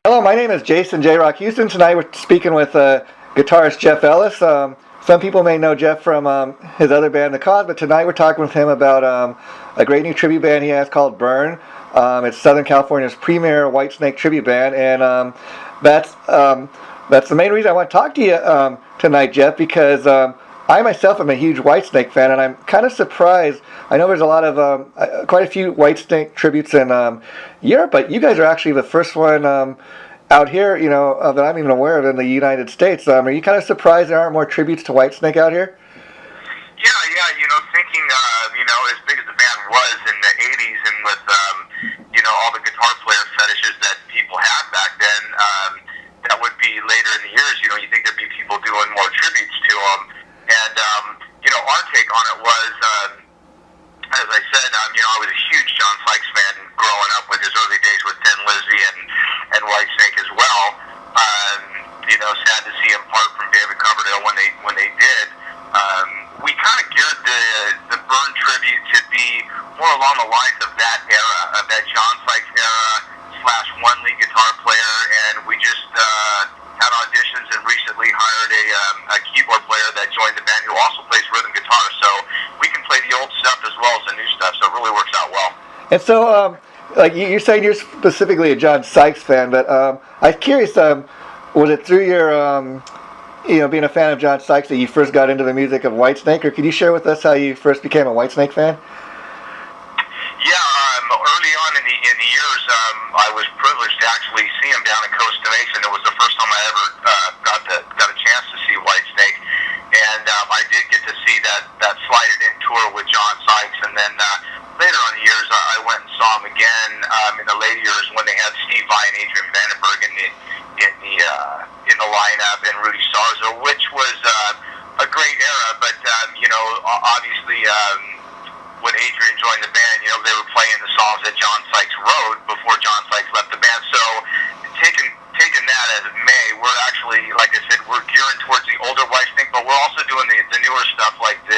Hello, my name is Jason JROCK Houston. Tonight we're speaking with guitarist Jeff Ellis. Some people may know Jeff from his other band, The Cause, but tonight we're talking with him about a great new tribute band he has called Burn. It's Southern California's premier Whitesnake tribute band, and that's the main reason I want to talk to you tonight, Jeff, because I myself am a huge Whitesnake fan, and I'm kind of surprised. I know there's a lot of quite a few Whitesnake tributes in Europe, but you guys are actually the first one out here, that I'm even aware of in the United States. Are you kind of surprised there aren't more tributes to Whitesnake out here? Yeah, thinking, as big as the band was in the 80s and with, all the guitar player fetishes that people had back then, that would be later in the years, you think there'd be people doing more tributes to them. And, our take on it was, as I said, I was a huge John Sykes fan growing up with his early days with Thin Lizzy and Whitesnake as well. Sad to see him part from David Coverdale when they did. We kind of geared the Burn tribute to be more along the lines of that era, of that John Sykes era / one lead guitar player, and we just had auditions and recently hired a keyboard player that joined the band who also plays rhythm guitar, so we can play the old stuff as well as the new stuff, so it really works out well. And so, like you're saying you're specifically a John Sykes fan, but I'm curious, was it through your, being a fan of John Sykes that you first got into the music of Whitesnake, or could you share with us how you first became a Whitesnake fan? Yeah, early on in the years, I was privileged to actually see him down in Costa Mesa. It was the first time I ever got a chance to see Whitesnake, and I did get to see that Slide It In tour with John Sykes, and then later on in the years, I went and saw him again in the later years when they had Steve Vai and Adrian Vandenberg in the lineup, and Rudy Sarzo, which was a great era. But obviously, when Adrian joined the band, they were playing the songs that John Sykes wrote before John Sykes left the band. So taking that as it may, we're actually, like I said, we're gearing towards the older Whitesnake, but we're also doing the newer stuff like the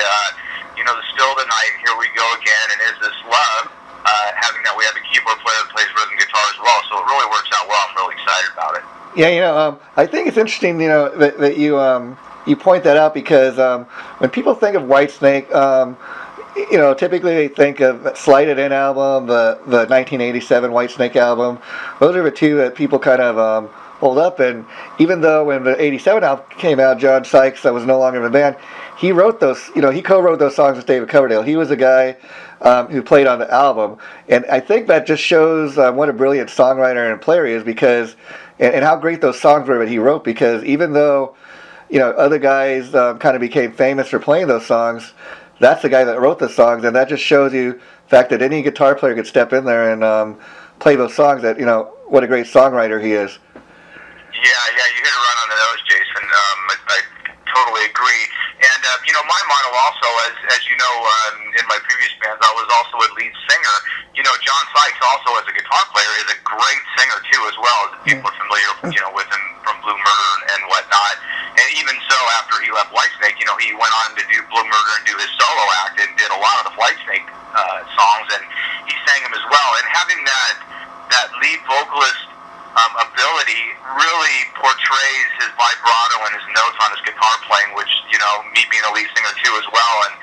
Still the Night, Here We Go Again, and Is This Love. Having that, we have a keyboard player that plays rhythm guitar as well, so it really works out well. I'm really excited about it. Yeah, I think it's interesting, that you point that out, because when people think of Whitesnake, typically they think of Slide It In album, the 1987 Whitesnake album. Those are the two that people kind of hold up. And even though when the 87 album came out, John Sykes was no longer in the band, he wrote those, he co-wrote those songs with David Coverdale. He was the guy who played on the album. And I think that just shows what a brilliant songwriter and player he is, because, and how great those songs were that he wrote, because even though, other guys kind of became famous for playing those songs, that's the guy that wrote the songs, and that just shows you the fact that any guitar player could step in there and play those songs, that, what a great songwriter he is. Yeah, you hit it right on the nose, Jason. I totally agree. And, my motto also, as you know, in my previous bands, I was also a lead singer. John Sykes also, as a guitar player, is a great singer, too, as well, as people are familiar, with him from Blue Murder and whatnot. And even so, after he left Whitesnake, he went on to do Blue Murder and do his solo act and did a lot of the Whitesnake songs, and he sang them as well. And having that lead vocalist ability really portrays his vibrato and his notes on his guitar playing, which, me being a lead singer too as well, and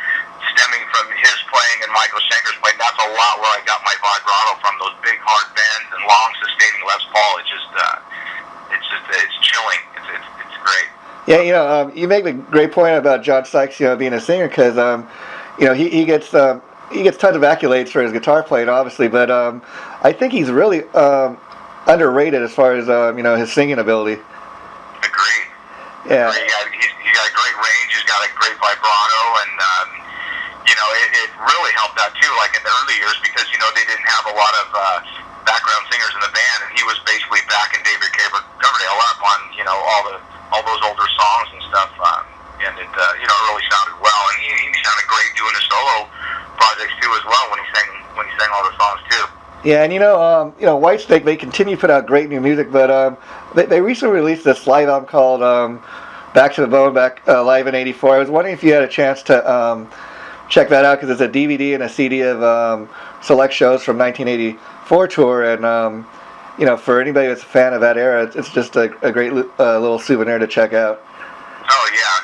stemming from his playing and Michael Schenker's playing, that's a lot where I got my vibrato from, those big hard bends and long sustaining Les Paul. It's chilling. It's great. Yeah, you make a great point about John Sykes, being a singer, because, he gets tons of accolades for his guitar playing, obviously, but I think he's really underrated as far as his singing ability. Agreed. Yeah. He's got a great range. He's got a great vibrato, and it really helped out too. Like in the early years, because they didn't have a lot of background singers in the band, and he was basically backing David Coverdale up on all those older songs and stuff. And it really sounded well, and he sounded great doing his solo projects too as well when he sang all the songs too. Yeah, and Whitesnake, they continue to put out great new music, but they recently released this live album called Back to the Bone, live in '84. I was wondering if you had a chance to check that out, because it's a DVD and a CD of select shows from 1984 tour, and for anybody that's a fan of that era, it's just a great little souvenir to check out. Oh yeah,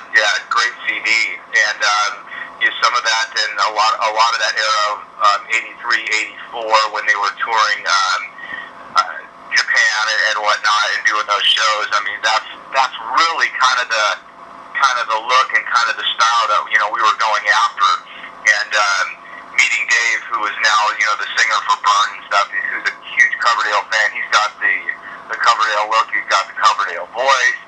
great CD, and some of that and a lot of that era of 83, 84 when they were touring Japan and whatnot and doing those shows. I mean, that's really kind of the look and kind of the style that we were going after. And meeting Dave, who is now the singer for Burn and stuff, who's a huge Coverdale fan. He's got the Coverdale look. He's got the Coverdale voice.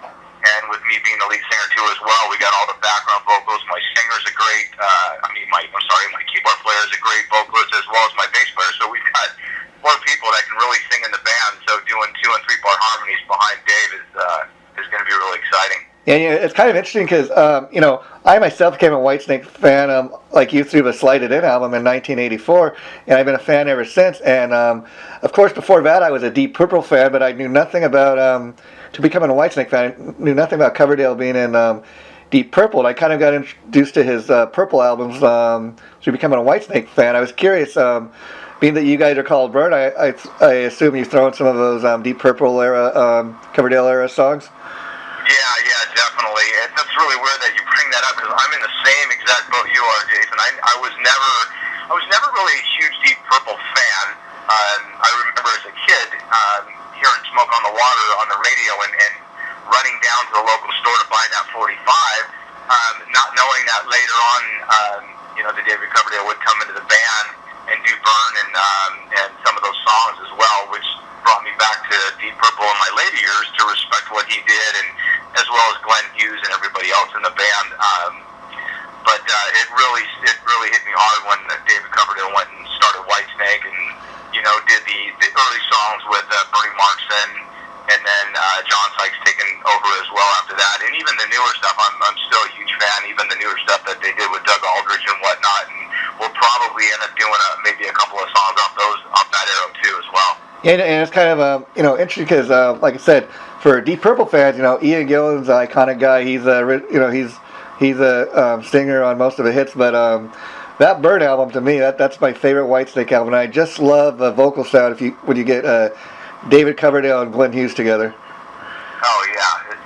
And with me being the lead singer too as well, we got all the background vocals. My singer's a great. My keyboard player is a great vocalist as well as my bass player. So we've got 4 people that can really sing in the band. So doing 2 and 3 part harmonies behind Dave is going to be really exciting. Yeah, it's kind of interesting because I myself became a Whitesnake fan like you through the Slide It In album in 1984, and I've been a fan ever since. And of course, before that, I was a Deep Purple fan, but I knew nothing about to becoming a Whitesnake fan. I knew nothing about Coverdale being in Deep Purple, and I kind of got introduced to his Purple albums through becoming a Whitesnake fan. I was curious, being that you guys are called Burn, I assume you've thrown some of those Deep Purple era, Coverdale era songs. Yeah, definitely. That's really weird that you bring that up because I'm in the same exact boat you are, Jason. I was never really a huge Deep Purple fan. I remember as a kid hearing Smoke on the Water on the radio and running down to the local store to buy that 45, not knowing that later on, that David Coverdale would come into the band and do Burn and some of those songs as well, which brought me back to Deep Purple in my later years to respect what he did, and as well as Glenn Hughes and everybody else in the band. But it really hit me hard when David Coverdale went and started Whitesnake and did the early songs with Bernie Markson, and then John Sykes taking over as well after that. And even the newer stuff, I'm still a huge fan. Even the newer stuff that they did with Doug Aldrich and whatnot, and we'll probably end up doing maybe a couple of songs off that era too as well. Yeah, and it's kind of interesting because, like I said, for Deep Purple fans, Ian Gillan's an iconic guy. He's a singer on most of the hits, but that Burn album to me, that's my favorite Whitesnake album. And I just love the vocal sound when you get David Coverdale and Glenn Hughes together. Oh yeah, it's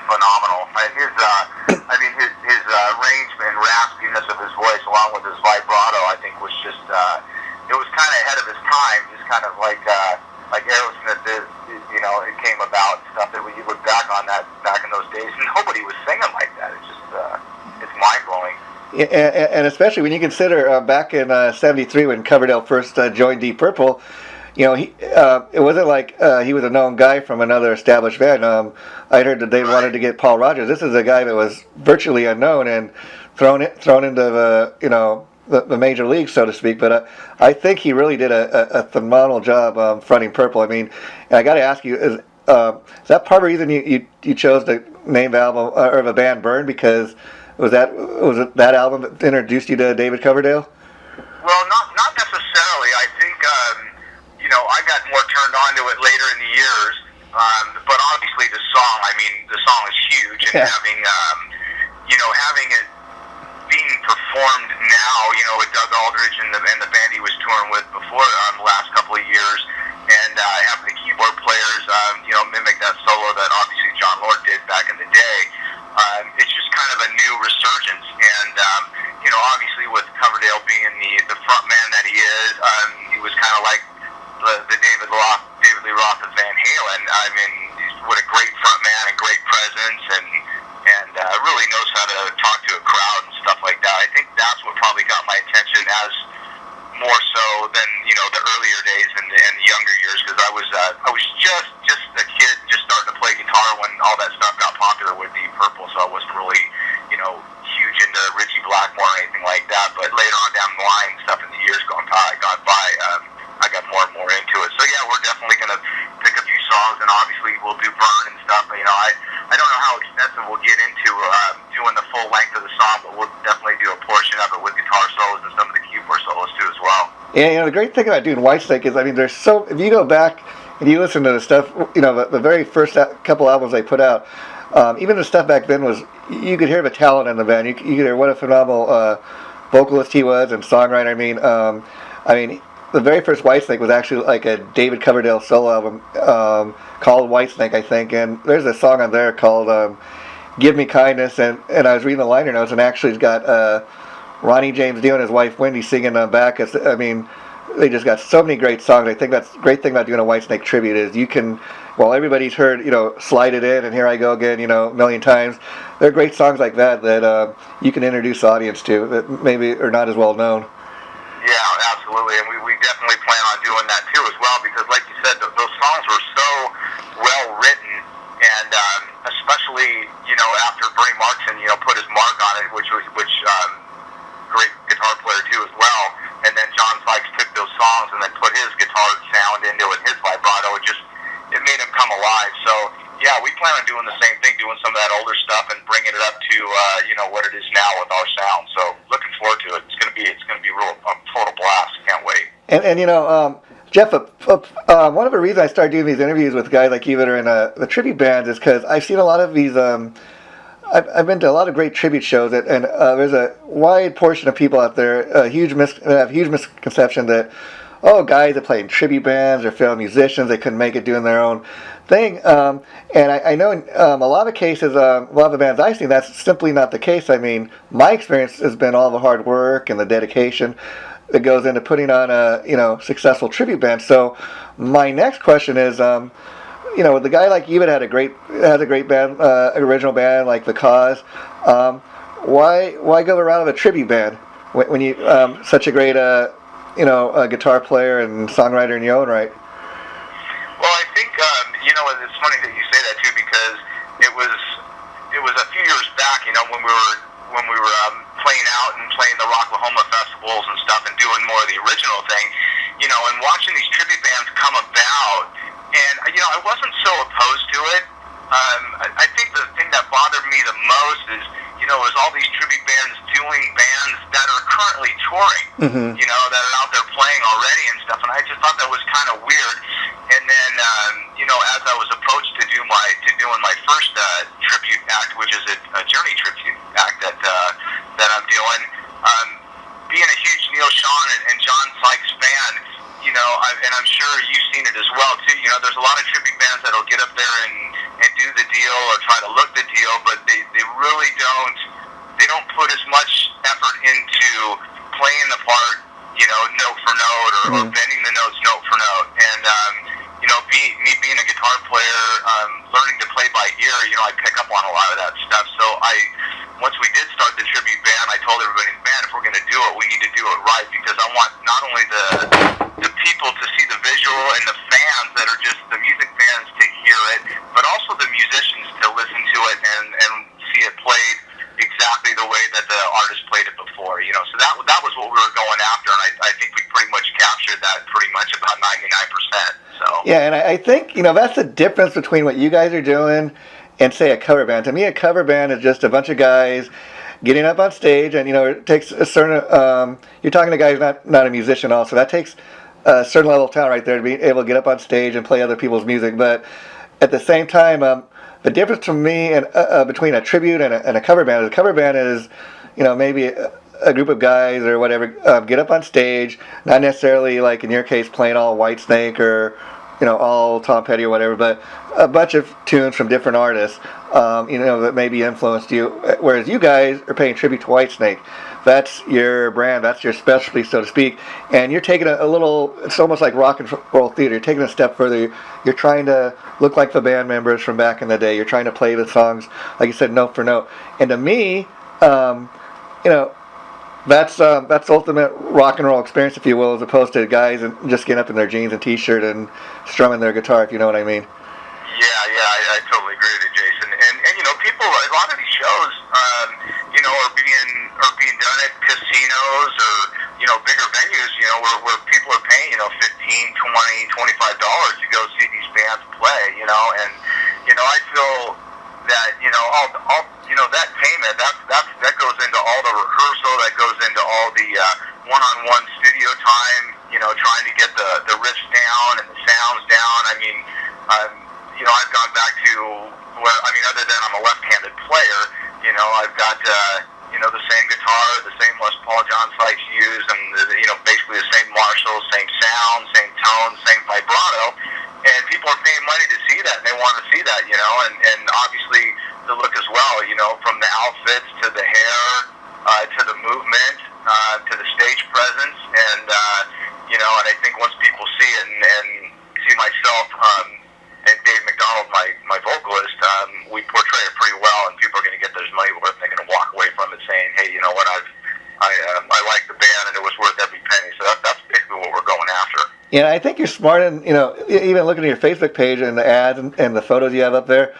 phenomenal. His arrangement and raspiness of his voice, along with his vibrato, I think was just it was kind of ahead of his time. Just kind of like Aerosmith is, it came about stuff that when you look back on that back in those days, nobody was singing like that. It's just it's mind blowing. Yeah, and especially when you consider back in '73 when Coverdale first joined Deep Purple, it wasn't like he was a known guy from another established band. I heard that they wanted to get Paul Rodgers. This is a guy that was virtually unknown and thrown into the major leagues, so to speak. But I think he really did a phenomenal job fronting Purple. I mean, and I got to ask you, is that part of the reason you chose to name the album or the band Burn? Because was it that album that introduced you to David Coverdale? Well, not necessarily. I think I got more turned on to it later in the years. But obviously the song is huge, and having it being performed now, with Doug Aldrich and the band he was touring with before the last couple of years, and having the keyboard players, mimic that solo that obviously John Lord did back in the day. It's just kind of a new resurgence, and obviously with Coverdale being the front man that he is, he was kind of like the David Lee Roth of Van Halen. I mean, what a great front man and great presence, and really knows how to talk to a crowd and stuff like that. I think that's what probably got my attention as more so than the earlier days and the younger years, because I was just a kid just starting to play guitar when all that stuff got popular with Deep Purple, so I wasn't really huge into Ritchie Blackmore or anything like that. But later on down the line, stuff in the years gone by, I got more and more into it. So yeah, we're definitely gonna pick a few songs, and obviously we'll do Burn and stuff. But I don't know how extensive we'll get into doing the full length of the song, but we'll definitely do a portion of it with guitar solos and some of the keyboard solos too as well. Yeah, the great thing about doing Whitesnake is, there's if you go back and you listen to the stuff, the very first couple albums they put out, even the stuff back then you could hear the talent in the band. You could hear what a phenomenal vocalist he was and songwriter. the very first Whitesnake was actually like a David Coverdale solo album called Whitesnake, I think. And there's a song on there called Give Me Kindness. And I was reading the liner notes, and actually it's got Ronnie James Dio and his wife Wendy singing back. I mean, they just got so many great songs. I think that's the great thing about doing a Whitesnake tribute is you can, well, everybody's heard, Slide It In and Here I Go Again, a million times. There are great songs like that you can introduce the audience to that maybe are not as well known. Yeah, absolutely, and we definitely plan on doing that too as well, because like you said, those songs were so well written, and especially after Bernie Martin put his mark on it, which great guitar player too as well, and then John Sykes took those songs and then put his guitar sound into it, his vibrato. It made him come alive. So yeah, we plan on doing the same thing, doing some of that older stuff and bringing it up to what it is now with our sound. So looking forward to it. It's gonna be a total blast. Can't wait. And Jeff, one of the reasons I started doing these interviews with guys like you that are in the tribute bands is because I've seen a lot of these. I've been to a lot of great tribute shows, and there's a wide portion of people out there have huge misconception that, guys that play in tribute bands or film musicians, they couldn't make it doing their own thing. And I know in a lot of cases, a lot of the bands I've seen, that's simply not the case. I mean, my experience has been all the hard work and the dedication that goes into putting on a successful tribute band. So my next question is, with a guy like you that has a great band, original band like The Cause, why go around with a tribute band when you such a great a guitar player and songwriter in your own right? Well, I think it's funny that you say that too, because it was a few years back, when we were playing out and playing the Rocklahoma festivals and stuff and doing more of the original thing, and watching these tribute bands come about. And, I wasn't so opposed to it. I think the thing that bothered me the most is, is all these tribute bands doing bands that are currently touring, that are out there playing already and stuff. And I just thought that was kind of weird. And then, as I was approached to doing my first tribute act, which is a Journey tribute act that I'm doing, being a huge Neil Sean and John Sykes fan, and I'm sure you've seen it as well too. There's a lot of tribute bands that'll get up there and do the deal or try to look the deal, but they really don't put as much effort into playing the part, note for note or bending the notes note for note. And me being a guitar player, learning to play by ear, I pick up on a lot of that stuff. So once we did start the tribute band, I told everybody in the band, if we're going to do it, we need to do it right, because I want not only the people to see the visual and the fans that are just the music fans to hear it, but also the musicians to listen to it and see it played exactly the way that the artist played it before. So that was what we were going after, and I think we pretty much captured that pretty much about 99%. So yeah, and I think that's the difference between what you guys are doing and say a cover band. To me, a cover band is just a bunch of guys getting up on stage, and it takes a certain. You're talking to guys not a musician, also that takes a certain level of talent right there to be able to get up on stage and play other people's music. But at the same time, the difference from me and between a tribute and a cover band is a cover band is, maybe a group of guys or whatever get up on stage, not necessarily like in your case playing all Whitesnake or all Tom Petty or whatever, but a bunch of tunes from different artists, that maybe influenced you. Whereas you guys are paying tribute to Whitesnake. That's your brand, that's your specialty, so to speak. And you're taking a little, it's almost like rock and roll theater. You're taking it a step further. You're trying to look like the band members from back in the day. You're trying to play the songs, like you said, note for note. And to me, that's ultimate rock and roll experience, if you will, as opposed to guys and just getting up in their jeans and t-shirt and strumming their guitar, if you know what I mean. Yeah, I totally agree with you, Jason. And people, a lot of these shows, are being done at casinos or bigger venues, where people are paying $15, $20, $25 to go see these bands play, and I feel that all that payment that goes into all the rehearsal, that goes into all the one-on-one studio time, trying to get the riffs down and the sounds down. I mean, I've gone back to where, other than I'm a left-handed player, I've got the same guitar, the same Les Paul John Sykes used, and basically the same Marshall, same sound, same tone, same vibrato, and people are paying money to see that, and they want to see that, and obviously the look as well, from the outfits to the hair, to the movement, to the stage presence, and and I think once people see it and see myself and Dave McDonald, my vocalist, we portray it pretty well, and people are going to get their money worth. They're going to walk away from it saying, hey, you know what, I like the band, and it was worth every penny. So that's basically what we're going after. Yeah, I think you're smart, and even looking at your Facebook page and the ads and the photos you have up there,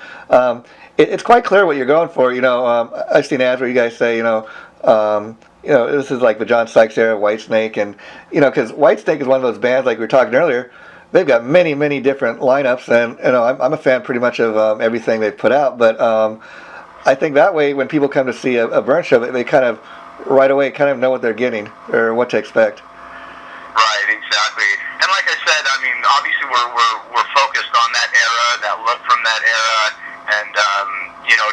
it's quite clear what you're going for. I've seen ads where you guys say, this is like the John Sykes era, Whitesnake, and because Whitesnake is one of those bands like we were talking earlier. They've got many, many different lineups, and I'm a fan pretty much of everything they've put out. But I think that way, when people come to see a Burn show, they kind of right away kind of know what they're getting or what to expect. Right, exactly. And like I said, I mean, obviously we're focused on that era, that look from that era, and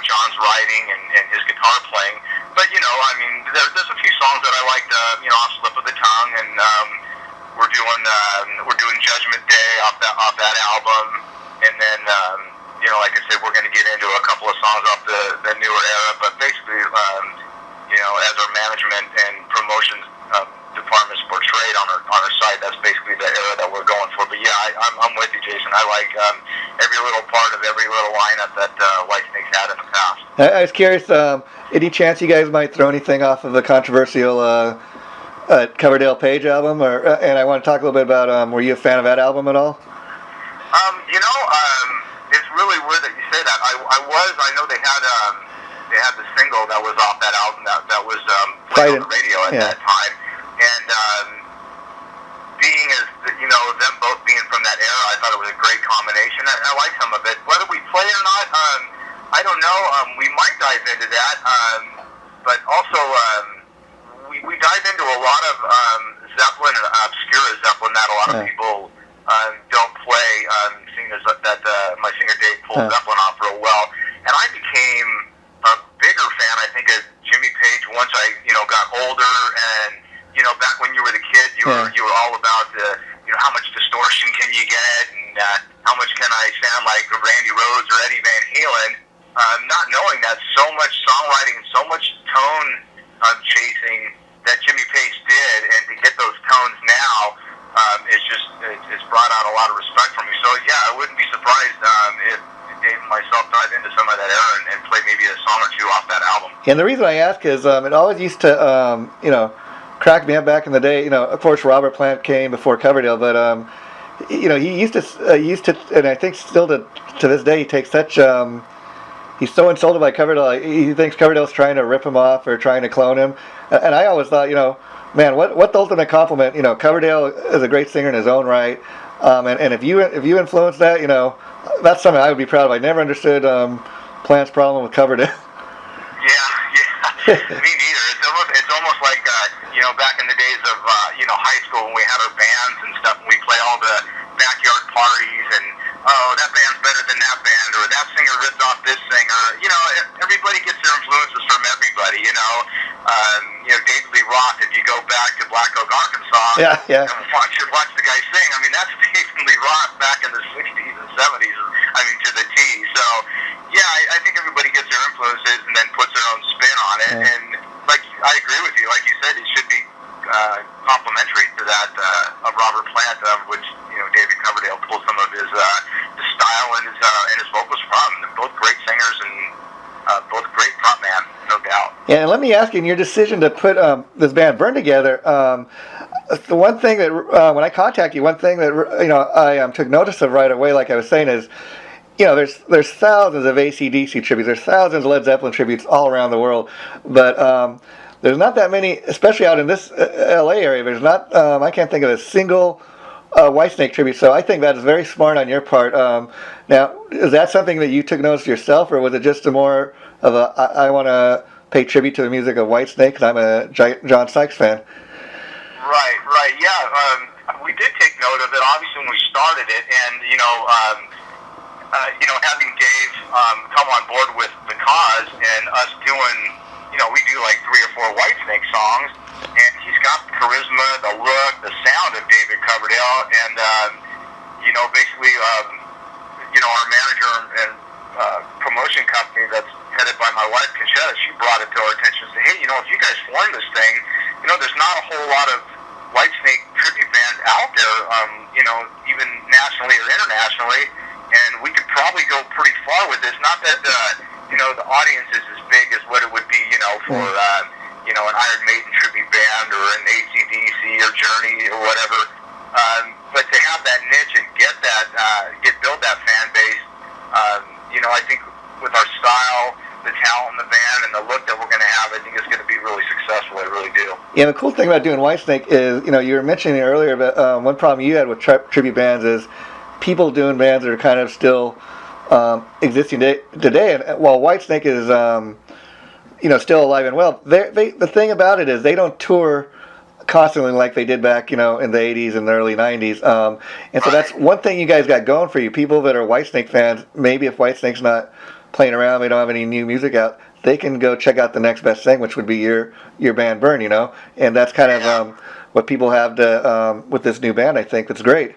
John's writing and his guitar playing. But I mean, there's a few songs that I liked, off Slip of the Tongue, and we're doing Judgment Day off that album, and then like I said, we're going to get into a couple of songs off the newer era. But basically, as our management and promotions departments portrayed on our site, that's basically the era that we're going for. But yeah, I'm with you, Jason. I like every little part of every little lineup that Whitesnake's had in the past. I was curious, any chance you guys might throw anything off of the controversial Coverdale Page album, and I want to talk a little bit about, were you a fan of that album at all? It's really weird that you say that. I know they had the single that was off that album that was played on the radio at that time, and being as them both being from that era, I thought it was a great combination. I like some of it. Whether we play or not, I don't know. We might dive into that, but also we dive into a lot of Zeppelin, obscure Zeppelin that a lot of people don't play, seeing as that my singer Dave pulled Zeppelin off real well. And I became a bigger fan, I think, of Jimmy Page once I got older, and back when you were the kid, you were all about how much distortion can you get, and how much can I sound like Randy Rhoads or Eddie Van Halen, not knowing that so much songwriting and so much tone chasing that Jimmy Page did, and to get those tones now, it's brought out a lot of respect for me. So yeah, I wouldn't be surprised if Dave and myself dive into some of that era and play maybe a song or two off that album. And the reason I ask is it always used to crack me up back in the day. Of course Robert Plant came before Coverdale, but he used to, and I think still to this day he takes such he's so insulted by Coverdale. He thinks Coverdale's trying to rip him off or trying to clone him. And I always thought, man, what the ultimate compliment. Coverdale is a great singer in his own right. And if you influence that, that's something I would be proud of. I never understood Plant's problem with Coverdale. Yeah. Me neither. It's almost like back in the days of high school when we had our bands and stuff, and we play all the backyard parties, and that band's better than that band, or that singer ripped off this singer. Everybody gets their influences from everybody. David Lee Roth. If you go back to Black Oak, Arkansas, and watch the guy sing. I mean, that's David Lee Roth back in the '60s and '70s. I mean, to the T. So yeah, I think everybody gets their influences and then puts their own spin on it. Yeah. And like I agree with you. Like you said, it should be complementary to that of Robert Plant, which David Coverdale pulled some of his style and his vocals from. They're both great singers and both great front man, no doubt. Yeah, and let me ask you, in your decision to put this band Burn together, the one thing that when I contacted you, one thing that I took notice of right away, like I was saying, is there's thousands of AC/DC tributes, there's thousands of Led Zeppelin tributes all around the world, but there's not that many, especially out in this LA area. There's not, I can't think of a single Whitesnake tribute, so I think that is very smart on your part. Now, is that something that you took notice yourself, or was it just a more of a, I want to pay tribute to the music of Whitesnake because I'm a John Sykes fan? Right, yeah. We did take note of it, obviously, when we started it, and, having Dave come on board with the cause and us doing we do like 3 or 4 Whitesnake songs, and he's got the charisma, the look, the sound of David Coverdale, and basically, our manager and promotion company that's headed by my wife, Conchetta, she brought it to our attention and said, hey, if you guys form this thing, there's not a whole lot of Whitesnake tribute bands out there, even nationally or internationally, and we could probably go pretty far with this. Not that, the audience is as big as what it would be, for, an Iron Maiden tribute band or an AC/DC or Journey or whatever, but to have that niche and build that fan base, I think with our style, the talent in the band, and the look that we're going to have, I think it's going to be really successful. I really do. Yeah, the cool thing about doing Whitesnake is, you were mentioning earlier about one problem you had with tribute bands is people doing bands that are kind of still existing today. And while Whitesnake is, still alive and well, the thing about it is they don't tour constantly like they did back, in the 80s and the early 90s. And so that's one thing you guys got going for you. People that are Whitesnake fans, maybe if Whitesnake's not playing around, they don't have any new music out, they can go check out the next best thing, which would be your band Burn, and that's kind of what people have to with this new band. I think that's great.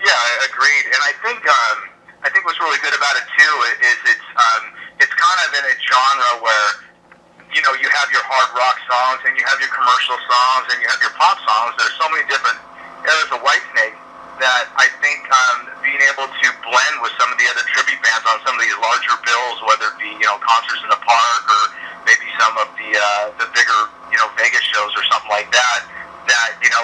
Yeah, agreed. And I think what's really good about it too is it's kind of in a genre where you have your hard rock songs and you have your commercial songs and you have your pop songs. There's so many different eras of Whitesnake that I think being able to blend with some of the other tribute bands on some of these larger bills, whether it be concerts in the park or maybe some of the bigger Vegas shows or something like that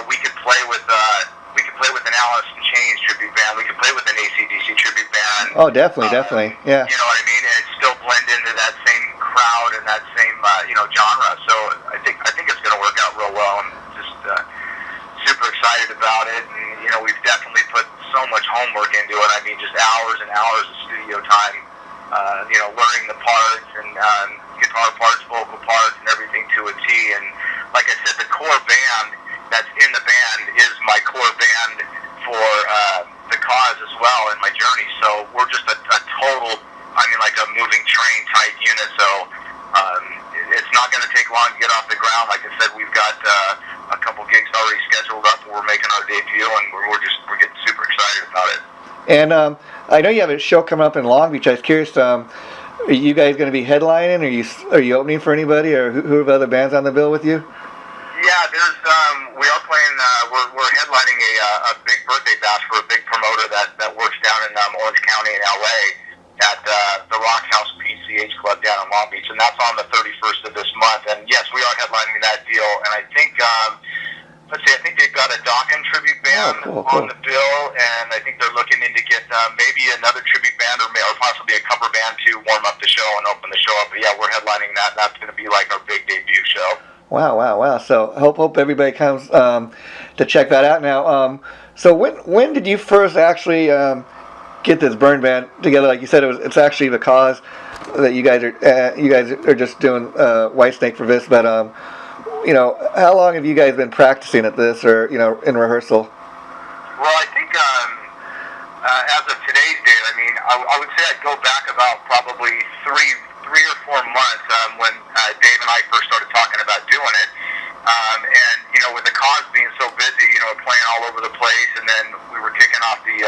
we could play with an Alice in Chains tribute band, we could play with an AC/DC tribute band. Oh, definitely, yeah. You know what I mean? And it still blend into that same crowd and that same genre. So I think it's going to work out real well. I'm just super excited about it. And we've definitely put so much homework into it. I mean, just hours and hours of studio time. Learning the parts and guitar parts, vocal parts, and everything to a T. And like I said, the core band that's in the band is my core band for the cause as well in my journey. So we're just a total, like a moving train type unit. So it's not going to take long to get off the ground. Like I said, we've got a couple gigs already scheduled up. We're making our debut, and we're getting super excited about it. And I know you have a show coming up in Long Beach. I was curious, are you guys going to be headlining? Are you opening for anybody, or who have other bands on the bill with you? Yeah, we are playing. We're headlining a big birthday bash for a big promoter that works down in Orange County in LA at the JROCK PCH Club down in Long Beach, and that's on the 31st of this month. And yes, we are headlining that deal. And I think I think they've got a Dawkins tribute band on the bill, and I think they're looking in to get maybe another tribute band or possibly a cover band to warm up the show and open the show up. But yeah, we're headlining that. That's going to be like our big debut show. Wow. So hope everybody comes to check that out now. So when did you first actually get this Burn band together? Like you said, it's actually the cause that you guys are just doing Whitesnake for this, but how long have you guys been practicing at this, or in rehearsal? Well, I think as of today's date, I would say I'd go back about probably three or 4 months when Dave and I first started talking about doing it. And with the cause being so busy, playing all over the place, and then we were kicking off the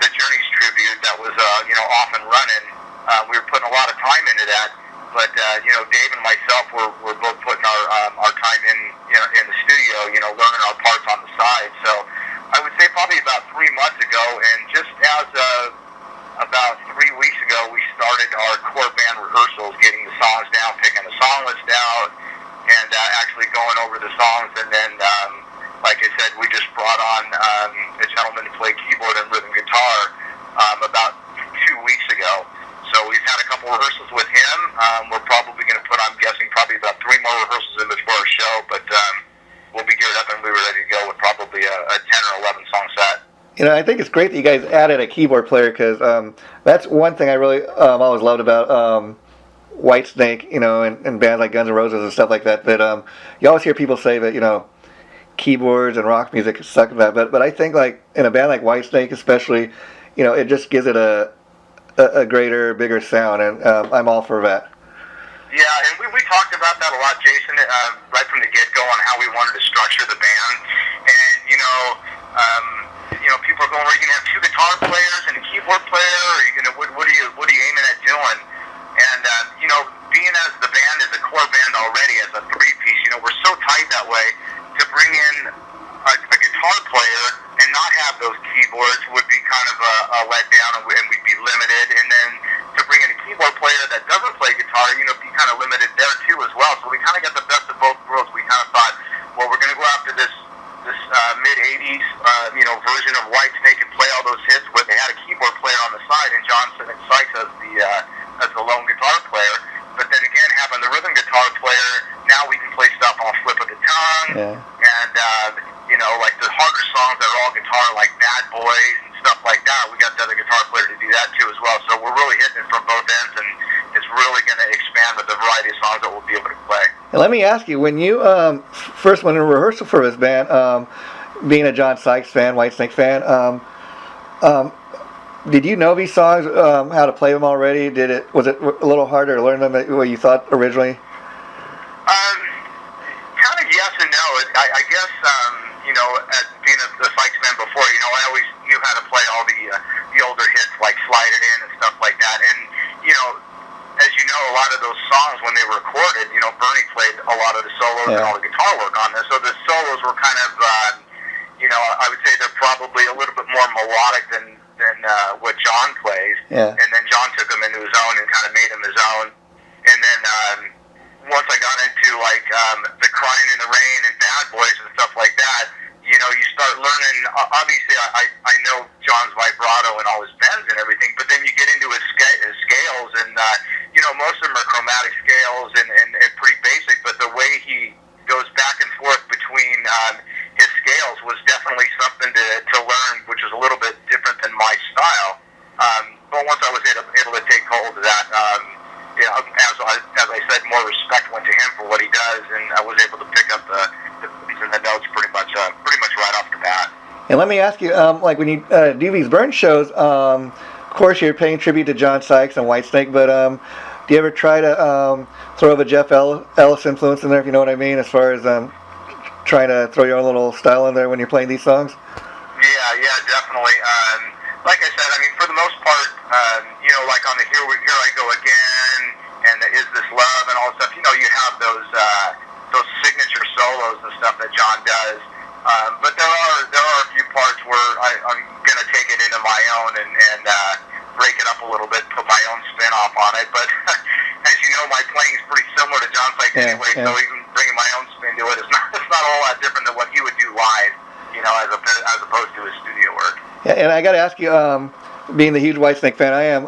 Journeys tribute that was off and running. We were putting a lot of time into that. But Dave and myself were both putting our time in the studio, learning our parts on the side. So I would say probably about 3 months ago, and just as about 3 weeks ago, we started our core band rehearsals, getting the songs down, picking the song list out, and actually going over the songs. And then, like I said, we just brought on a gentleman to play keyboard and rhythm guitar about 2 weeks ago. So we've had a couple rehearsals with him. We're probably going to put, I'm guessing, probably about 3 more rehearsals in before our show, but we'll be geared up and we were ready to go with probably a 10 or 11 song set. I think it's great that you guys added a keyboard player, because that's one thing I really always loved about Whitesnake, and bands like Guns N' Roses and stuff like that. But you always hear people say that, keyboards and rock music suck at that. But I think, like, in a band like Whitesnake especially, it just gives it a greater, bigger sound, and I'm all for that. Yeah, and we talked about that a lot, Jason, right from the get-go on how we wanted to structure the band. And, people are going, are you going to have two guitar players and a keyboard player? Or are you going to, what are you aiming at doing? And, being as the band is a core band already, as a three-piece, we're so tight that way, to bring in a guitar player and not have those keyboards would be kind of a letdown, and we'd be limited. And then to bring in a keyboard player that doesn't play guitar, be kind of limited there too as well. So we kind of got the best of both worlds. We kind of thought, well, we're going to go after this mid-'80s, version of Whitesnake and play all those hits where they had a keyboard player on the side and Johnson and Sykes as the lone guitar player. But then again, having the rhythm guitar player, now we can play stuff on a flip of the tongue. Yeah. And, like the harder songs that are all guitar, like Bad Boys and stuff like that, we got the other guitar player to do that too as well. So we're really hitting it from both ends, and it's really going to expand with the variety of songs that we'll be able to play. And let me ask you, when you first went in rehearsal for this band, being a John Sykes fan, Whitesnake fan, did you know these songs, how to play them already? Was it a little harder to learn them than what you thought originally? Kind of yes and no. I guess, as being a Sykes fan before, I always knew how to play all the older hits like Slide It In and stuff like that. And, as you know, a lot of those songs when they were recorded, Bernie played a lot of the solos and all the guitar work on there. So the solos were kind of, I would say they're probably a little bit more melodic than what John plays. Yeah. And then John took them into his own and kind of made them his own. And then once I got into like the Crying in the Rain and Bad Boys and stuff like that, you start learning. Obviously, I know John's vibrato and all his bends and everything, but then you get into his scales, and most of them are chromatic scales and pretty basic. But the way he goes back and forth between his scales was definitely something to learn, which was a little bit different than my style. But once I was able to take hold of that, as I said, more respect went to him for what he does, and I was able to pick up the beats and the notes pretty much right off the bat. And let me ask you, like when you do these Burn shows, of course you're paying tribute to John Sykes and Whitesnake, but do you ever try to throw a Jeff Ellis influence in there, if you know what I mean, as far as trying to throw your own little style in there when you're playing these songs? Yeah, definitely. Like I said, I mean, for the most part, like on the Here I Go Again and the Is This Love and all that stuff, you have those signature solos and stuff that John does. But there are a few parts where I'm going to take it into my own and break it up a little bit, put my own spin off on it. But as you know, my playing is pretty similar to John Sykes anyway, so even bringing my own spin to it is not a whole lot different than what he would do live, as opposed to his studio work. Yeah, and I got to ask you, being the huge Whitesnake fan I am,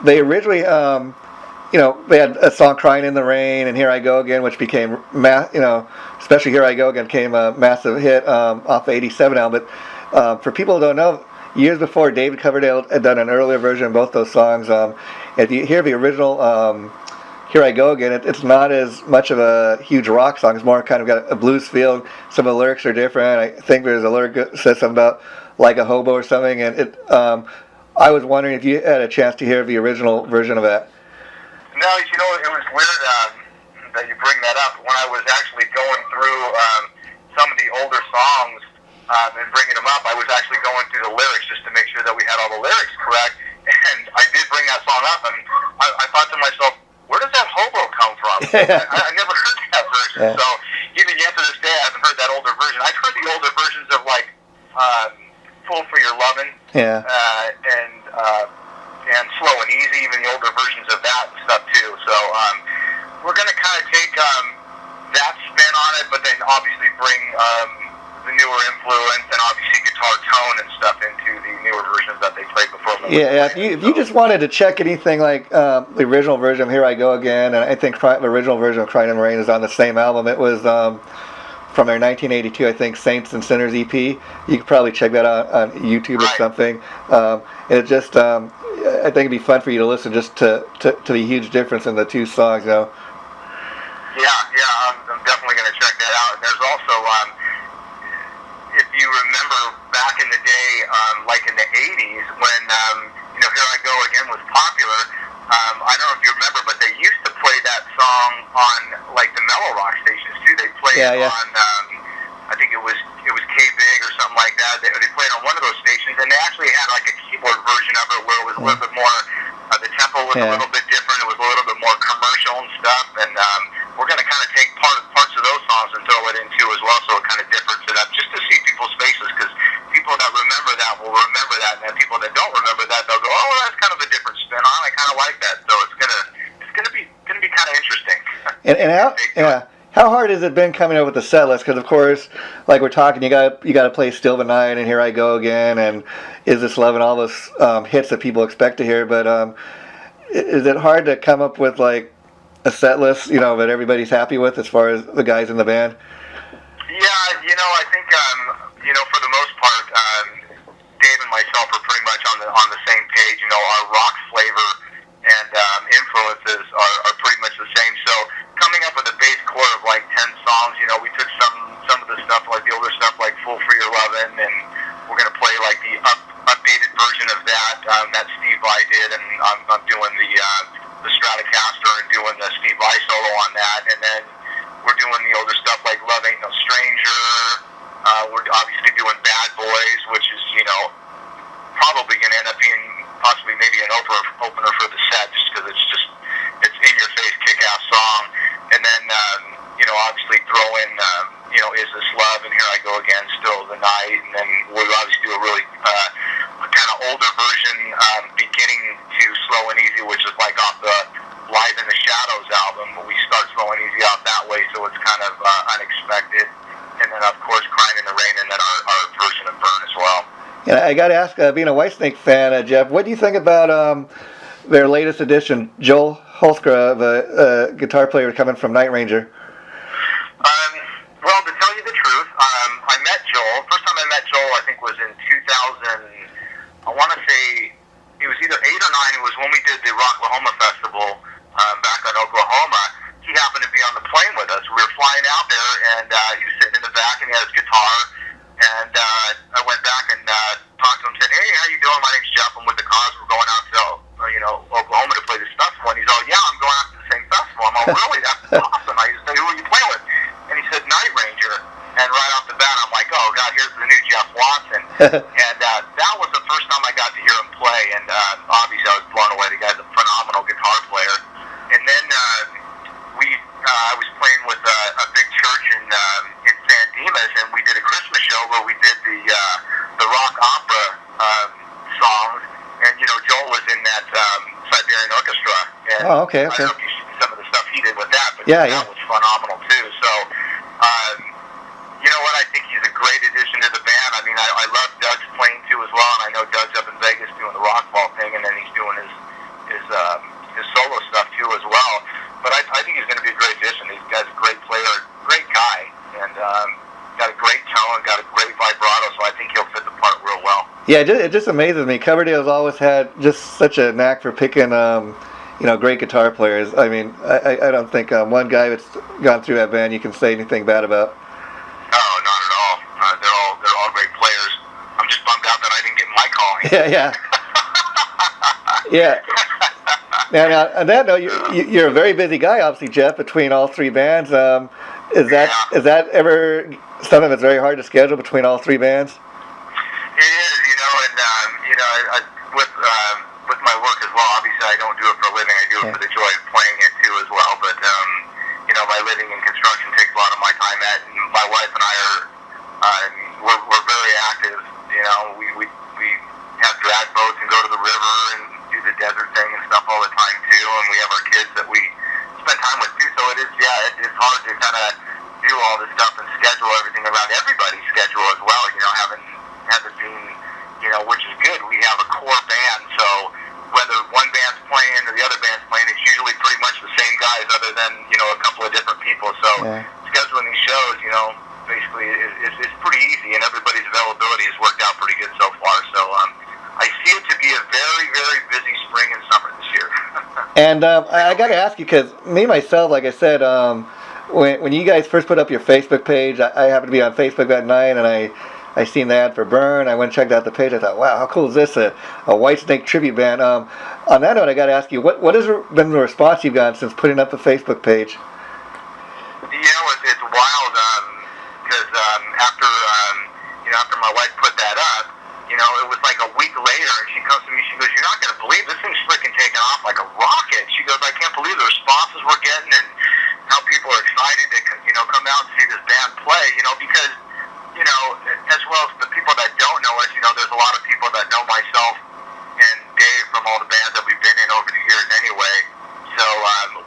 they originally, they had a song "Crying in the Rain" and "Here I Go Again," which became, especially "Here I Go Again" became a massive hit off the '87 album. But for people who don't know, years before, David Coverdale had done an earlier version of both those songs. If you hear the original "Here I Go Again," it's not as much of a huge rock song. It's more kind of got a blues feel. Some of the lyrics are different. I think there's a lyric that says something about like a hobo or something. And I was wondering if you had a chance to hear the original version of that. No, it was weird that you bring that up. When I was actually going through some of the older songs and bringing them up, I was actually going through the lyrics just to make sure that we had all the lyrics correct. And I did bring that song up, and I thought to myself, where does that hobo come from? I never heard that version. Yeah. So even yet to this day, I haven't heard that older version. I've heard the older versions of like "Fool for Your Lovin'," and "Slow and Easy," even the older versions of that and stuff too. So we're going to kind of take that spin on it, but then obviously bring the newer influence and obviously guitar tone and stuff into the newer versions that they played before. Yeah, if you just wanted to check anything like the original version of "Here I Go Again," and I think the original version of "Crying in the Rain" is on the same album. It was from their 1982, I think, Saints and Sinners EP. You could probably check that out on YouTube or something. It just, I think it'd be fun for you to listen just to the huge difference in the two songs, Yeah, I'm definitely going to check that out. And there's also, if you remember back in the day, like in the 80s, when, "Here I Go Again" was popular, I don't know if you remember, but they used to play that song song on like the mellow rock stations too. They play it on, I think it was K Big or something like that. They played on one of those stations, and they actually had like a keyboard version of it where it was a little bit more. The tempo was a little bit different. It was a little bit more commercial and stuff. And we're going to kind of take parts of those songs and throw it in too as well, so it kind of differs it up, just to see people's faces, because people that remember that will remember that, and then people that don't remember that, they'll go, oh, well, that's kind of a different spin on. I kind of like that. So it's gonna be kind of interesting. How hard has it been coming up with the set list? Because of course, like we're talking, you got to play Still the Night and Here I Go Again and Is This Love and all those hits that people expect to hear. But is it hard to come up with like a set list, that everybody's happy with as far as the guys in the band? Yeah, I think for the most part, Dave and myself are pretty much on the same page. Our rock flavor and influences are pretty much the same. So coming up with a bass core of like 10 songs, we took some of the stuff, like the older stuff, like Fool for Your Lovin', and we're going to play like the updated version of that Steve Vai did, and I'm doing the Stratocaster and doing the Steve Vai solo on that, and then we're doing the older stuff like Love Ain't No Stranger. We're obviously doing Bad Boys, which is, probably going to end up being possibly maybe an opener for the set, just because it's in-your-face, kick-ass song. And then, obviously throw in, Is This Love and Here I Go Again, Still the Night. And then we'll obviously do a really kind of older version, beginning to Slow and Easy, which is like off the Live in the Shadows album. We start Slow and Easy out that way, so it's kind of unexpected. And then, of course, Crying in the Rain, and then our version of Burn as well. Yeah, I got to ask, being a Whitesnake fan, Jeff, what do you think about their latest addition, Joel Holskra, the guitar player coming from Night Ranger? Well, to tell you the truth, I met Joel. First time I met Joel, I think, was in 2000. I want to say it was either 8 or 9. It was when we did the Rocklahoma Festival back in Oklahoma. He happened to be on the plane with us. We were flying out there, and he was sitting in the back, and he had his guitar. And I went back and talked to him, said, hey, how you doing? My name's Jeff. I'm with the Cause. We're going out to Oklahoma to play this festival. And he's all, yeah, I'm going out to the same festival. I'm all, really? That's awesome. I said, who are you playing with? And he said, Night Ranger. And right off the bat, I'm like, oh, God, here's the new Jeff Watson. And that was the first time I got to hear him play. And obviously I was blown away. The guy's a phenomenal guitar player. And then I was playing with a big church in San Dimas, and we did a Christmas show where we did the rock opera songs. And, Joel was in that Siberian Orchestra. And okay. I don't know if you've seen some of the stuff he did with that, but that was phenomenal, too. So, you know what? I think he's a great addition to the band. I mean, I love Doug's playing, too, as well, and I know Doug's up in Vegas doing the rock ball thing, and then he's doing his solo stuff, too, as well. But I think he's going to be a great addition. He's got a great player, great guy, and got a great tone, got a great vibrato, so I think he'll fit the part real well. Yeah, it just amazes me. Coverdale's always had just such a knack for picking, great guitar players. I mean, I don't think one guy that's gone through that band you can say anything bad about. No, not at all. They're all great players. I'm just bummed out that I didn't get my calling. Yeah. Now, on that note, you're a very busy guy, obviously, Jeff, between all three bands. Is that ever something that's very hard to schedule between all three bands? It is, and with my work as well. Obviously, I don't do it for a living. I do it for the joy of playing it too, as well. But my living in construction takes a lot of my time. And my wife and I we're very active. We have drag boats and go to the river and do the desert thing and stuff all the time too, and we have our kids that we spend time with too, so it's hard to kind of do all this stuff and schedule everything around everybody's schedule as well, having being, which is good. We have a core band, so whether one band's playing or the other band's playing, it's usually pretty much the same guys other than, a couple of different people, so scheduling these shows, basically it's pretty easy, and everybody's availability has worked out pretty good so far, so I see it to be a very, very busy spring and summer this year. And I got to ask you, because me, myself, like I said, when you guys first put up your Facebook page, I happened to be on Facebook that night, and I seen the ad for Burn. I went and checked out the page. I thought, wow, how cool is this? A Whitesnake tribute band. On that note, I got to ask you, what has been the response you've gotten since putting up the Facebook page? It's wild because after my wife put that up, it was like a week later, and she comes to me. She goes, "You're not going to believe this thing's freaking taking off like a rocket." She goes, "I can't believe the responses we're getting and how people are excited to come out and see this band play." Because as well as the people that don't know us, there's a lot of people that know myself and Dave from all the bands that we've been in over the years anyway. So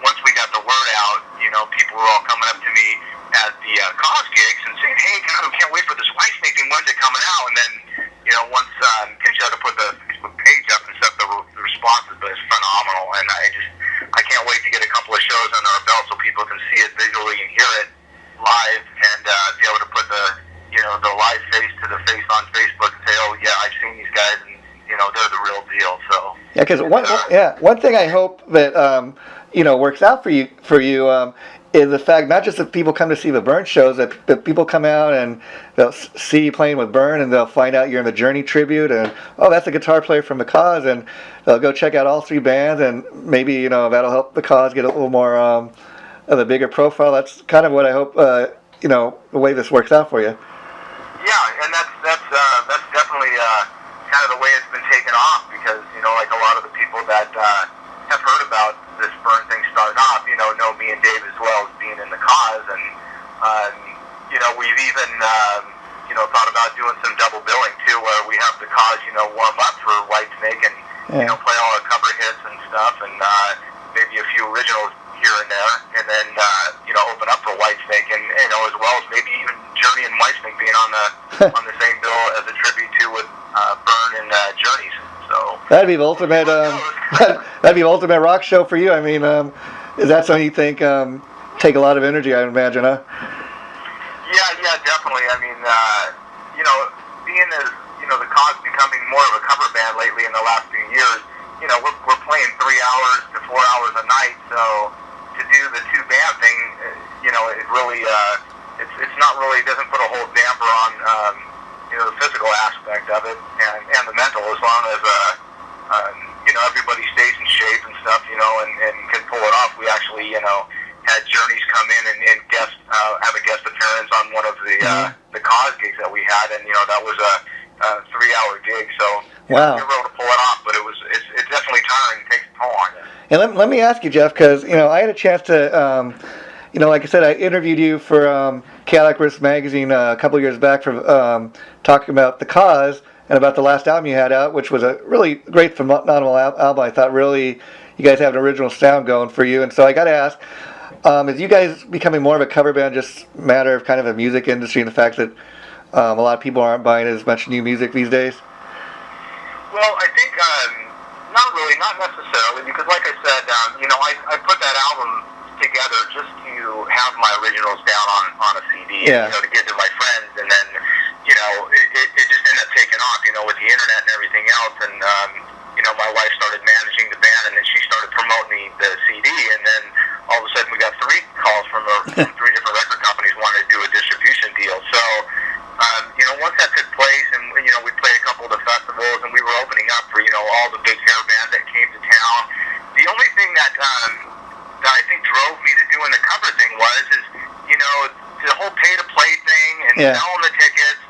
once we got the word out, people were all coming up to me at the cause gigs and saying, "Hey, God, we can't wait for this Whitesnake thing. When's it coming out?" And then, once Kisha to put the Facebook page up and stuff, the response has been phenomenal. And I can't wait to get a couple of shows under our belt so people can see it visually and hear it live and be able to put the live face to the face on Facebook and say, "Oh yeah, I've seen these guys and they're the real deal." So yeah, because one thing I hope that works out for you is the fact not just that people come to see the Burn shows, that people come out and they'll see you playing with Burn and they'll find out you're in the Journey tribute and, oh, that's a guitar player from the Cause, and they'll go check out all three bands, and maybe that'll help the Cause get a little more of a bigger profile. That's kind of what I hope the way this works out for you. Yeah, and that's definitely kind of the way it's been taken off, because like a lot of the people that have heard about this Burn thing starting off, know me and Dave as well as being in the Cause, and we've even thought about doing some double billing too, where we have the Cause warm up for Whitesnake and play all our cover hits and stuff, and maybe a few originals here and there, and then open up for Whitesnake, and as well as maybe even Journey and Whitesnake being on the same bill as a tribute to with Burn and Journeys. So that'd be the ultimate that'd be the ultimate rock show for you. I mean, is that something you think take a lot of energy, I would imagine, huh? Yeah, definitely. I mean, being as the Cause becoming more of a cover band lately in the last few years, we're playing 3 hours to 4 hours a night. So to do the two band thing, it really it's not really, doesn't put a whole damper on the physical aspect of it and the mental, as long as everybody stays in shape and stuff, and can pull it off. We actually had Journeys come in and have a guest appearance on one of the Cause gigs that we had, and that was a 3-hour gig. So wow, we were able to pull it off, but it's definitely tiring. It takes a toll on you. And let me ask you, Jeff, because I had a chance to like I said, I interviewed you for Cadillac Risk Magazine a couple of years back for talking about the Cause and about the last album you had out, which was a really great phenomenal album. I thought really you guys have an original sound going for you. And so I got to ask, is you guys becoming more of a cover band just a matter of kind of a music industry and the fact that a lot of people aren't buying as much new music these days? Well, I think not really, not necessarily, because like I said, I put that album together just to have my originals down on a CD, to give to my friends, and then it just ended up taking off, with the internet and everything else, and my wife started managing the band, and then she started promoting the CD, and then all of a sudden we got 3 calls from 3 different record companies wanting to do a distribution deal. So once that took place, and we played a couple of the festivals, and we were opening up for all the big hair bands that came to town. The only thing that I think drove me to doing the cover thing is the whole pay to play thing and selling the tickets.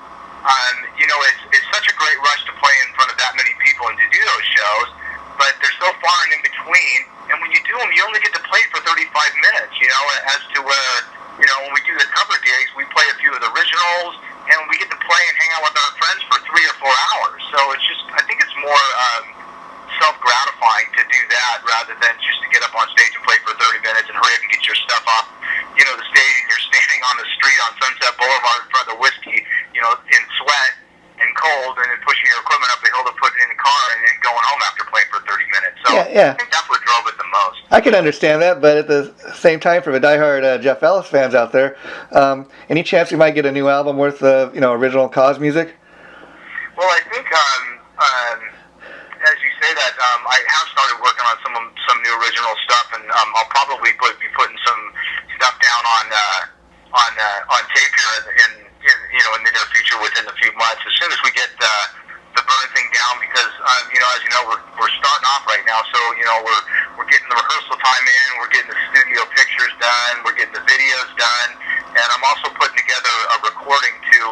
It's such a great rush to play in front of that many people and to do those shows, but they're so far and in between, and when you do them, you only get to play for 35 minutes, as to where, when we do the cover gigs, we play a few of the originals, and we get to play and hang out with our friends for 3 or 4 hours. So it's just, I think it's more self-gratifying to do that rather than just to get up on stage and play for 30 minutes and hurry up and get your stuff off, the stage, and you're standing on the street on Sunset Boulevard in front of the whiskey, in sweat and cold, and then pushing your equipment up the hill to put it in the car and then going home after playing for 30 minutes. So I think that's what drove it the most. I can understand that, but at the same time, for the diehard Jeff Ellis fans out there, any chance we might get a new album worth of original Cause music? Well, I think as you say that, I have started working on some new original stuff, and I'll probably be putting some stuff down on tape here in in the near future, within a few months, as soon as we get the burn thing down, because as you know, we're starting off right now, so we're getting the rehearsal time in, we're getting the studio pictures done, we're getting the videos done, and I'm also putting together a recording too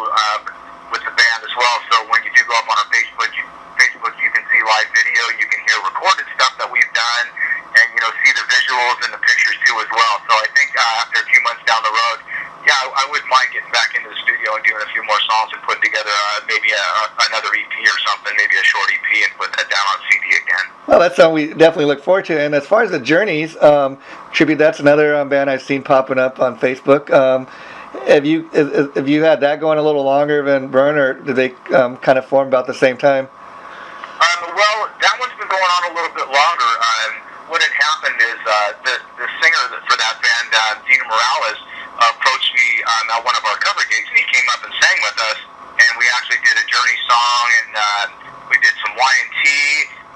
with the band as well. So when you do go up on our Facebook, you can see live video, you can hear recorded stuff that we've done, and see the visuals and the pictures too as well. So I think after a few months down the road, yeah, I wouldn't mind getting back into the studio and doing a few more songs and putting together maybe another EP or something, maybe a short EP, and put that down on CD again. Well, that's something we definitely look forward to. And as far as the Journeys tribute, that's another band I've seen popping up on Facebook. Have you had that going a little longer than Burn, or did they kind of form about the same time? Well, that one's been going on a little bit longer. What had happened is the singer for that band, Dina Morales, approached me at one of our cover gigs, and he came up and sang with us, and we actually did a Journey song, and we did some Y&T,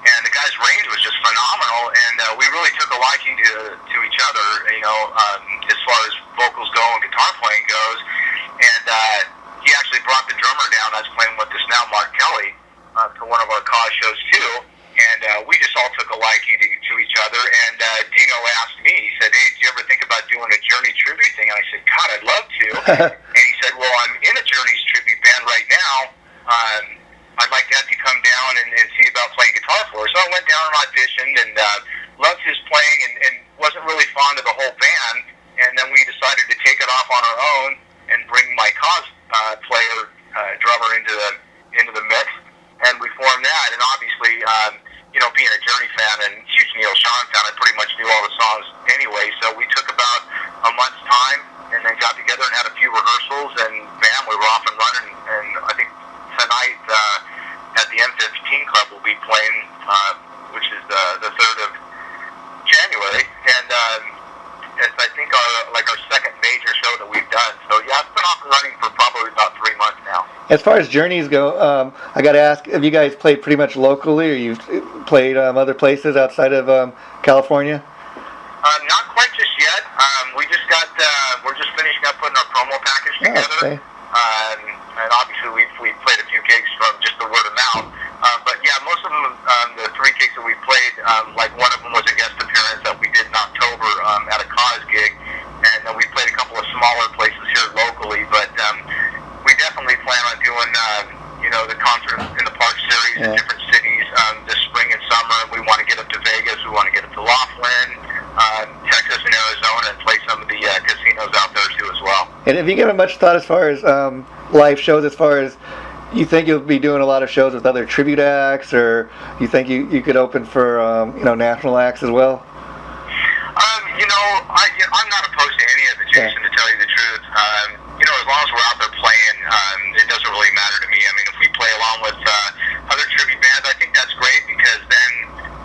and the guy's range was just phenomenal, and we really took a liking to each other, as far as vocals go and guitar playing goes, and he actually brought the drummer down that's playing with us now, Mark Kelly, to one of our cause shows too, and we just all took a liking to each other, and Dino asked me, he said, hey, do you ever think about doing a Journey tribute thing? And I said, God, I'd love to. And he said, well, I'm in a Journey's tribute band right now. I'd like to have you come down and see about playing guitar for us. So I went down and auditioned, and loved his playing, and wasn't really fond of the whole band. And then we decided to take it off on our own and bring my cause player, drummer into the mix, and we formed that. And obviously, being a Journey fan and huge Neil Sean fan, I pretty much knew all the songs anyway. So we took about a month's time, and then got together and had a few rehearsals, and bam, we were off and running. And I think tonight at the M15 Club we'll be playing, which is the 3rd of January, and it's I think our second major show that we've done. So yeah, it's been off and running for probably about 3 months now. As far as Journeys go, I got to ask, have you guys played pretty much locally, or you've played other places outside of California? Not quite just yet. We're just finishing up putting our promo package together. Okay. And obviously we've played a few gigs from just the word of mouth. But yeah, most of them, the 3 gigs that we played, like one of them was a guest appearance that we did in October at a cause gig, and then we played a couple of smaller places here locally. But we definitely plan on doing, the concert in the Park series in different cities this spring and summer. We want to get up to Vegas. We want to get up to Laughlin, Texas, and Arizona, and play some of the casinos out there too as well. And have you given much thought as far as live shows, as far as you think you'll be doing a lot of shows with other tribute acts, or you think you could open for national acts as well? I'm not opposed to any of it, Jason, to tell you the truth. As long as we're out there playing, it doesn't really matter to me. I mean, if we play along with other tribute bands, I think that's great, because then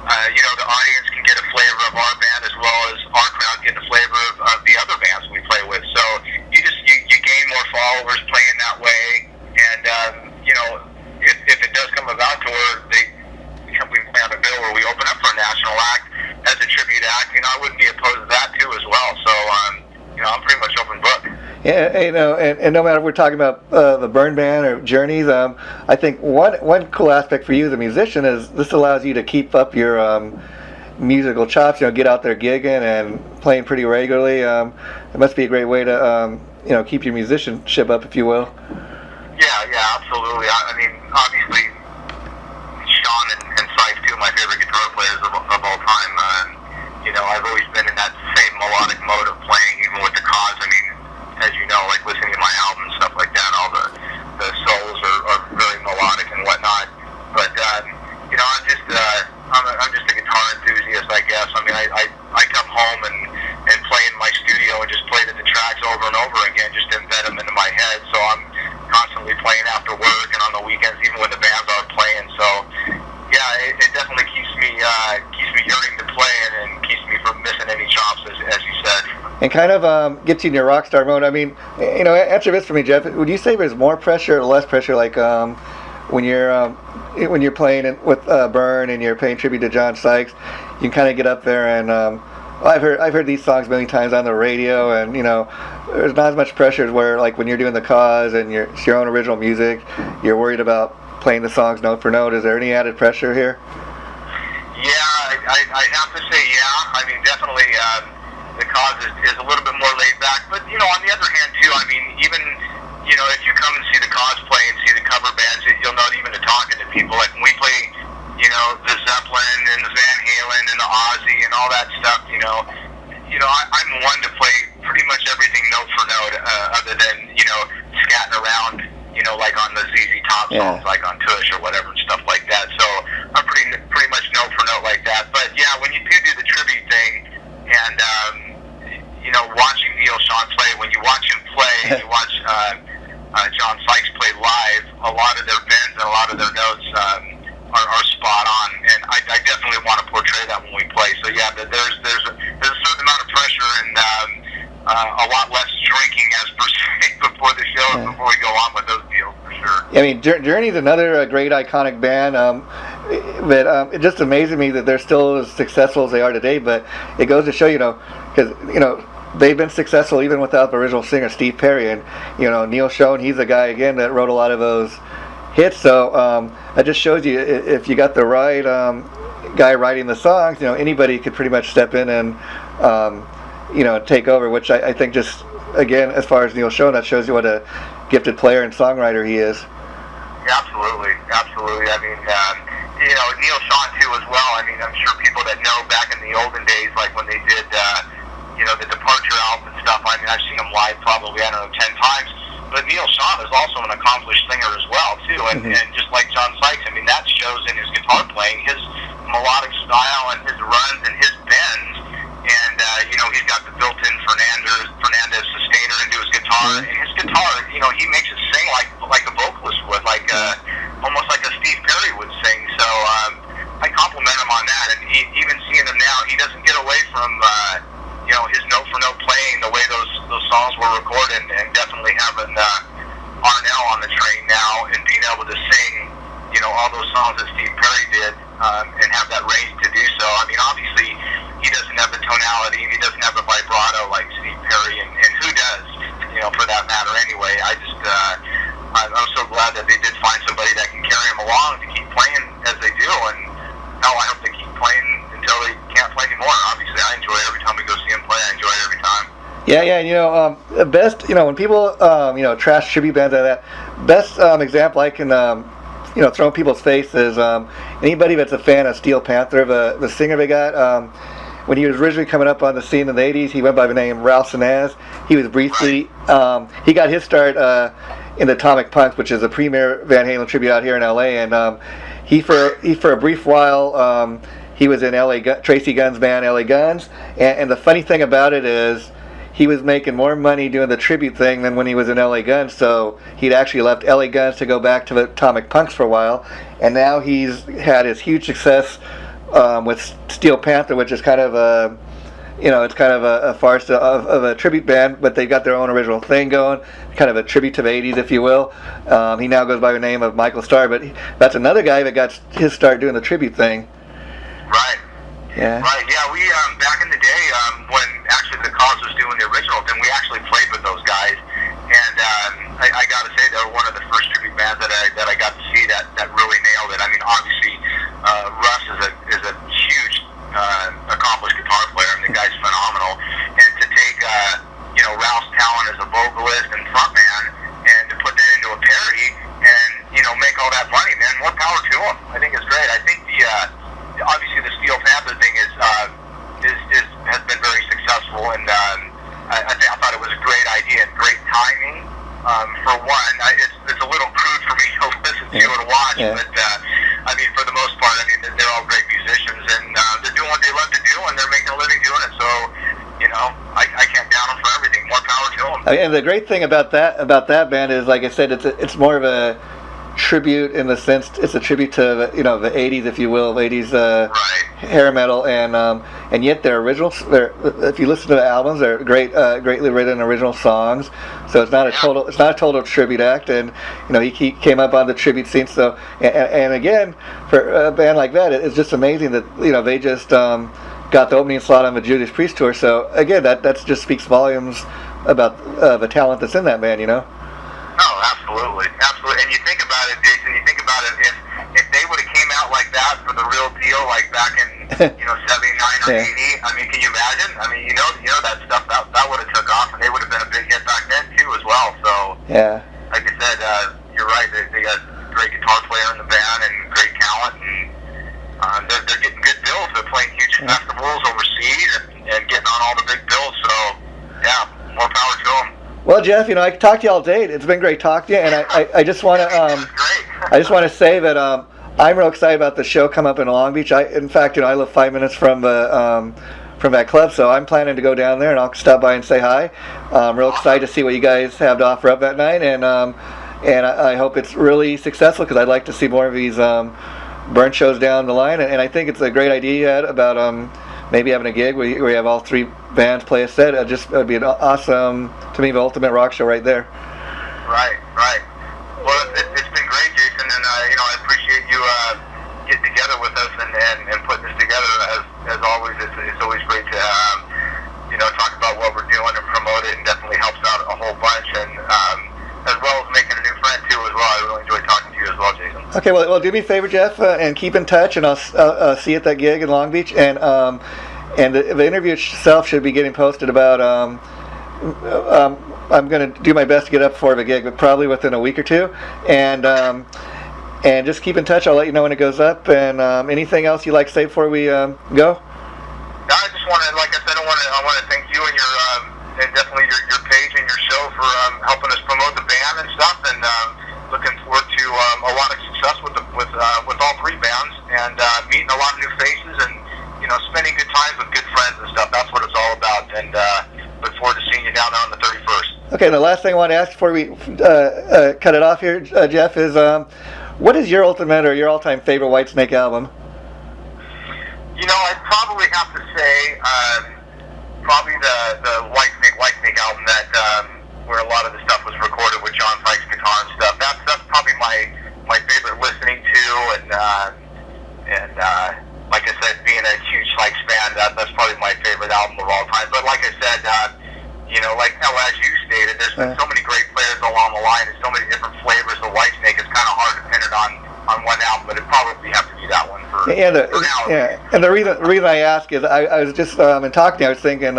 the audience can get a flavor of our band, as well as our crowd getting a flavor of the other bands we play with. So you gain more followers playing that way, and if it does come about to where we plan a bill where we open up for a national act as a tribute act, I wouldn't be opposed to that too as well. So I'm pretty much open book. Yeah, and no matter if we're talking about the Burn Band or Journeys, I think one cool aspect for you as a musician is this allows you to keep up your musical chops. Get out there gigging and playing pretty regularly. It must be a great way to keep your musicianship up, if you will. Yeah, absolutely. I mean, obviously, Sean and Sykes, two of my favorite guitar players of all time. I've always been in that same melodic mode of playing, even with the cause. I mean, as you know, like listening to my album and stuff like that, all the solos are very melodic and whatnot. But I'm just a guitar enthusiast, I guess. I mean, I come home and play in my studio and just play the tracks over and over again, just embed them into my head. So I'm constantly playing after work and on the weekends, even when the bands aren't playing. So yeah, it definitely keeps me yearning to play and keeps me from missing any chops, as you said. And kind of gets you in your rock star mode. I mean, answer this for me, Jeff. Would you say there's more pressure or less pressure, like when you're playing with Burn and you're paying tribute to John Sykes, you can kind of get up there and I've heard these songs a million times on the radio, and there's not as much pressure as where, like, when you're doing the cause and it's your own original music, you're worried about playing the songs note for note. Is there any added pressure here? Yeah, I have to say, yeah. I mean, definitely, the cause is a little bit more laid back. But, on the other hand, too, I mean, even, if you come and see the cause play and see the cover bands, you'll know even to talking to people. Like, when we play, the Zeppelin and the Van Halen and the Ozzy and all that stuff, I'm one to play pretty much everything note for note, other than, scatting around, like on the ZZ Top songs, like on Tush or whatever and stuff like that. So I'm pretty much note for note like that. But yeah, when you do the tribute thing, and watching Neil Sean play, when you watch him play, and you watch John Sykes play live, a lot of their bends and a lot of their notes are spot on, and I definitely want to portray that when we play. So yeah, there's a certain amount of pressure and a lot less drinking as per se before the show, before we go on with those deals, for sure. I mean, Journey's another great iconic band, but it just amazes me that they're still as successful as they are today. But it goes to show, because they've been successful even without the original singer Steve Perry, and Neil Schon, he's the guy again that wrote a lot of those hits. So that just shows you, if you got the right guy writing the songs, anybody could pretty much step in and take over, which I think just, again, as far as Neil Schon, that shows you what a gifted player and songwriter he is. Yeah, absolutely. I mean, Neil Schon too as well. I mean, I'm sure people that know back in the olden days, like when they did, the Departure album and stuff. I mean, I've seen him live probably, 10 times. But Neil Schon is also an accomplished singer as well too, and just like John Sykes, I mean, that shows in his guitar playing, his melodic style and his runs and his bends. And he's got the built-in Fernandez sustainer into his guitar, and his guitar, he makes it sing like a vocalist would, like almost like a Steve Perry would sing. So I compliment him on that, and even seeing him now, he doesn't get away from his note for note playing, the way those songs were recorded, and definitely having Arnell on the train now and being able to sing all those songs that Steve Perry did, and have that range to do so. I mean, obviously, he doesn't have the tonality, and he doesn't have the vibrato like Steve Perry, and who does, for that matter anyway. I'm so glad that they did find somebody that can carry him along to keep playing as they do, and hell, I hope they keep playing until they can't play anymore. Obviously, I enjoy it every time we go see him play. I enjoy it every time. Yeah, the best, when people, trash tribute bands like that, best example I can throw in people's faces. Anybody that's a fan of Steel Panther, the singer they got, when he was originally coming up on the scene in the 80s, he went by the name Ralph Sanaz. He was briefly, he got his start in the Atomic Punks, which is a premier Van Halen tribute out here in LA, and he for a brief while, he was in Tracy Gunn's band, LA Guns, and the funny thing about it is, he was making more money doing the tribute thing than when he was in LA Guns, so he'd actually left LA Guns to go back to the Atomic Punks for a while, and now he's had his huge success with Steel Panther, which is kind of a, it's kind of a farce of a tribute band, but they've got their own original thing going, kind of a tribute to the 80s, if you will. He now goes by the name of Michael Starr, but that's another guy that got his start doing the tribute thing. Right. Yeah. Right, yeah, we, back in the day, when actually the Cause was doing the original, then we actually played with those guys, and I gotta say, they were one of the first tribute bands that I got to see that really nailed it. I mean, obviously, Russ is a huge, accomplished guitar player. I mean, the guy's phenomenal, and to take, Ralph's talent as a vocalist and frontman, and to put that into a parody, and, make all that money, man, more power to him. I think it's great. I think obviously the Steel Panther thing has been very successful, and I thought it was a great idea and great timing. For one, it's a little crude for me to listen to and watch, but I mean, for the most part, I mean, they're all great musicians, and they're doing what they love to do, and they're making a living doing it. So, I can't down them for everything. More power to them. And the great thing about that band is, like I said, it's more of a tribute in the sense it's a tribute to the 80s, if you will, 80s hair metal, and yet their originals, if you listen to the albums, they're greatly written original songs. So it's not a total tribute act, and he came up on the tribute scene. So and again, for a band like that, it's just amazing that they just got got the opening slot on the Judas Priest tour. So again, that just speaks volumes about the talent that's in that band, you know. Oh, absolutely, absolutely. And you think about it, Jason. You think about it. If they would have came out like that for the real deal, like back in '79 or '80, I mean, can you imagine? I mean, you know that stuff that would have took off, and they would have been a big hit back then too, as well. So yeah, like I said, you're right. They got a great guitar player in the band and great talent, and they're getting good bills. They're playing huge festivals overseas and getting on all the big bills. So yeah, more power to them. Well, Jeff, I could talk to you all day. It's been great talking to you, and I just want to I just want to say that I'm real excited about the show coming up in Long Beach. In fact, I live 5 minutes from that club, so I'm planning to go down there and I'll stop by and say hi. I'm real excited to see what you guys have to offer up that night, and I hope it's really successful because I'd like to see more of these burn shows down the line, and I think it's a great idea you had about maybe having a gig where you have all three bands play a set. It would be an awesome, to me, the ultimate rock show right there. Right. Well, it's been great, Jason, and I appreciate you getting together with us and putting this together. As always, it's always great to talk about what we're doing and promote it, and definitely helps out a whole bunch, and as well as making a new friend too as well. I really enjoyed talking to you as well, Jason. Okay, well, do me a favor, Jeff, and keep in touch, and I'll see you at that gig in Long Beach, and the interview itself should be getting posted about. I'm going to do my best to get up for the gig, but probably within a week or two, and just keep in touch. I'll let you know when it goes up. And anything else you'd like to say before we go? No, I just want to, like I said, I want to thank you and your and definitely your page and your show for helping us promote the band and stuff, and looking forward to a lot of success with all three bands, and meeting a lot of new faces, and spending good times with good friends and stuff. That's what it's all about, and look forward to seeing you down there on the 31st. Okay, the last thing I want to ask before we cut it off here, Jeff, is what is your ultimate or your all-time favorite Whitesnake album? I'd probably have to say probably the Whitesnake album that where a lot of the stuff was recorded with John Pike's guitar and stuff. That's probably my favorite listening to, and like I said, being a huge Sykes fan, that's probably my favorite album of all time. But like I said, like as you stated, there's been so many great players along the line, and so many different flavors of Whitesnake. It's kind of hard to pin it on one album, but it'd probably have to be that one for now. Yeah, and the reason I ask is I was just in talking to you, I was thinking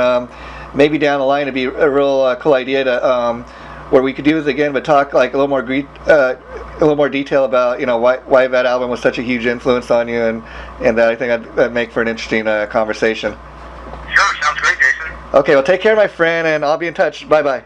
maybe down the line it'd be a real cool idea to where we could do this again, but talk like a little more detail about why that album was such a huge influence on you, and that I think that'd make for an interesting conversation. Sure, sounds great, Jason. Okay, well, take care, my friend, and I'll be in touch. Bye-bye.